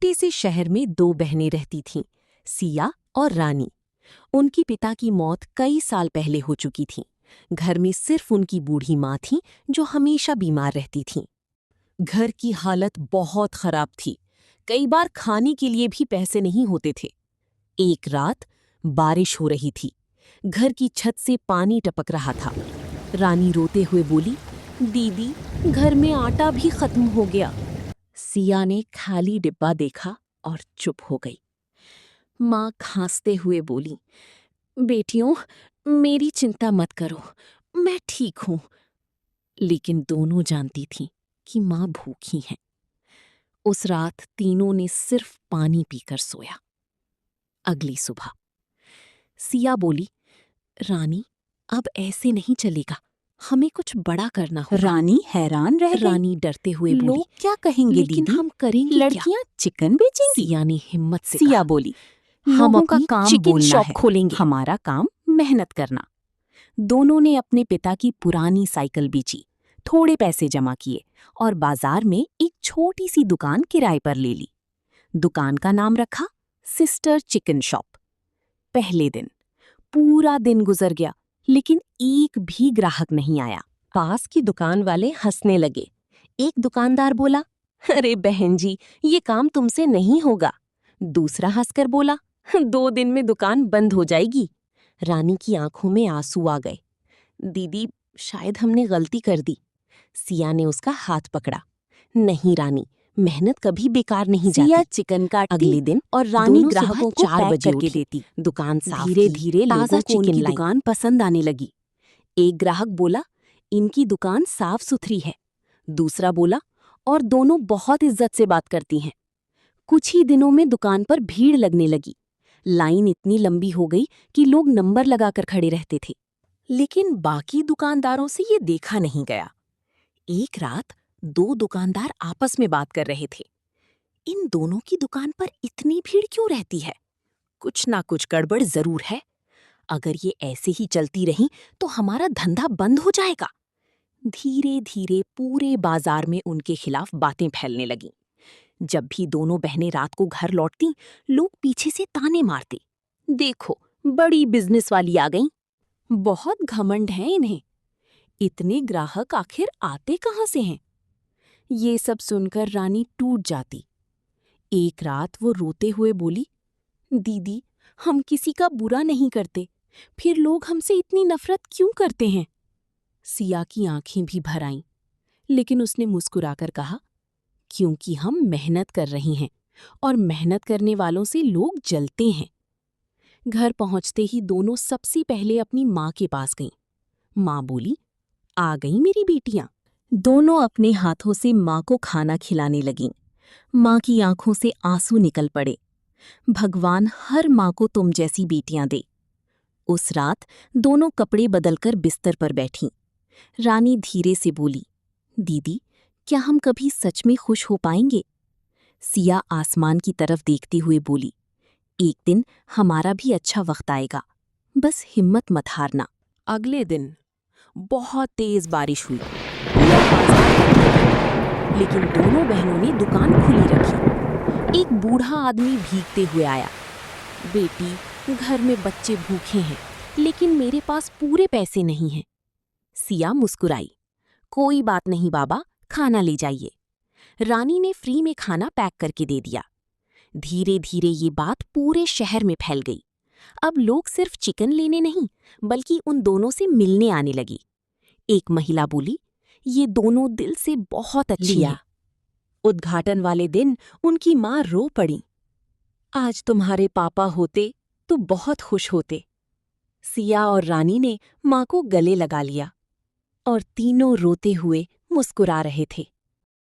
छोटे से शहर में दो बहनें रहती थीं, सिया और रानी। उनकी पिता की मौत कई साल पहले हो चुकी थी। घर में सिर्फ उनकी बूढ़ी माँ थी जो हमेशा बीमार रहती थीं। घर की हालत बहुत खराब थी। कई बार खाने के लिए भी पैसे नहीं होते थे। एक रात बारिश हो रही थी। घर की छत से पानी टपक रहा था। रानी रोते हुए बोली, दीदी, घर में आटा भी खत्म हो गया। सिया ने खाली डिब्बा देखा और चुप हो गई। माँ खांसते हुए बोली, बेटियों, मेरी चिंता मत करो, मैं ठीक हूं। लेकिन दोनों जानती थीं कि माँ भूखी हैं। उस रात तीनों ने सिर्फ पानी पीकर सोया। अगली सुबह सिया बोली, रानी, अब ऐसे नहीं चलेगा, हमें कुछ बड़ा करना होगा। रानी हैरान रह गई। रानी डरते हुए बोली, लोग क्या कहेंगे लेकिन दीदी? हम करेंगे क्या? लड़कियां चिकन बेचेंगी? सिया ने हिम्मत से सिया कहा, बोली, हम लोगों का अपनी काम चिकन बोलना शॉप है, खोलेंगे। हमारा काम मेहनत करना। दोनों ने अपने पिता की पुरानी साइकिल बेची, थोड़े पैसे जमा किए और बाजार में एक छोटी सी दुकान किराए पर ले ली। दुकान का नाम रखा सिस्टर चिकन शॉप। पहले दिन पूरा दिन गुजर गया, लेकिन एक भी ग्राहक नहीं आया। पास की दुकान वाले हंसने लगे। एक दुकानदार बोला, अरे बहन जी, ये काम तुमसे नहीं होगा। दूसरा हंसकर बोला, 2 दिन में दुकान बंद हो जाएगी। रानी की आंखों में आंसू आ गए। दीदी, शायद हमने गलती कर दी। सिया ने उसका हाथ पकड़ा। नहीं रानी, मेहनत कभी बेकार नहीं जाती। सिया चिकन काटती अगले दिन और रानी दोनों ग्राहकों सुबह को 4 पैक बजे करके उठी। देती। दुकान साफ धीरे की, धीरे ताज़ा लोगों को चिकन उनकी लाई। दुकान पसंद आने लगी। एक ग्राहक बोला, इनकी दुकान साफ सुथरी है। दूसरा बोला, और दोनों बहुत इज्जत से बात करती हैं। कुछ ही दिनों में दुकान पर भीड़ लगने लगी। लाइन इतनी लंबी हो गई कि लोग नंबर लगाकर खड़े रहते थे। लेकिन बाकी दुकानदारों से ये देखा नहीं गया। एक रात 2 दुकानदार आपस में बात कर रहे थे। इन दोनों की दुकान पर इतनी भीड़ क्यों रहती है? कुछ ना कुछ गड़बड़ जरूर है। अगर ये ऐसे ही चलती रही तो हमारा धंधा बंद हो जाएगा। धीरे धीरे पूरे बाजार में उनके खिलाफ बातें फैलने लगीं। जब भी दोनों बहनें रात को घर लौटतीं, लोग पीछे से ताने मारते, देखो, बड़ी बिजनेस वाली आ गईं। बहुत घमंड है इन्हें। इतने ग्राहक आखिर आते कहाँ से हैं? ये सब सुनकर रानी टूट जाती। एक रात वो रोते हुए बोली, दीदी, हम किसी का बुरा नहीं करते, फिर लोग हमसे इतनी नफरत क्यों करते हैं? सिया की आंखें भी भर आईं, लेकिन उसने मुस्कुराकर कहा, क्योंकि हम मेहनत कर रही हैं और मेहनत करने वालों से लोग जलते हैं। घर पहुंचते ही दोनों सबसे पहले अपनी माँ के पास गईं। माँ बोली, आ गई मेरी बेटियां। दोनों अपने हाथों से माँ को खाना खिलाने लगीं। माँ की आंखों से आंसू निकल पड़े। भगवान हर माँ को तुम जैसी बेटियां दे। उस रात दोनों कपड़े बदलकर बिस्तर पर बैठीं। रानी धीरे से बोली, दीदी, क्या हम कभी सच में खुश हो पाएंगे? सिया आसमान की तरफ देखते हुए बोली, एक दिन हमारा भी अच्छा वक्त आएगा, बस हिम्मत मत हारना। अगले दिन बहुत तेज बारिश हुई। लेकिन दोनों बहनों ने दुकान खुली रखी। एक बूढ़ा आदमी भीगते हुए आया। बेटी, घर में बच्चे भूखे हैं, लेकिन मेरे पास पूरे पैसे नहीं हैं। सिया मुस्कुराई, कोई बात नहीं बाबा, खाना ले जाइए। रानी ने फ्री में खाना पैक करके दे दिया। धीरे धीरे ये बात पूरे शहर में फैल गई। अब लोग सिर्फ चिकन लेने नहीं, बल्कि उन दोनों से मिलने आने लगी। एक महिला बोली, ये दोनों दिल से बहुत अच्छी हैं। उद्घाटन वाले दिन उनकी माँ रो पड़ी। आज तुम्हारे पापा होते तो बहुत खुश होते। सिया और रानी ने माँ को गले लगा लिया और तीनों रोते हुए मुस्कुरा रहे थे।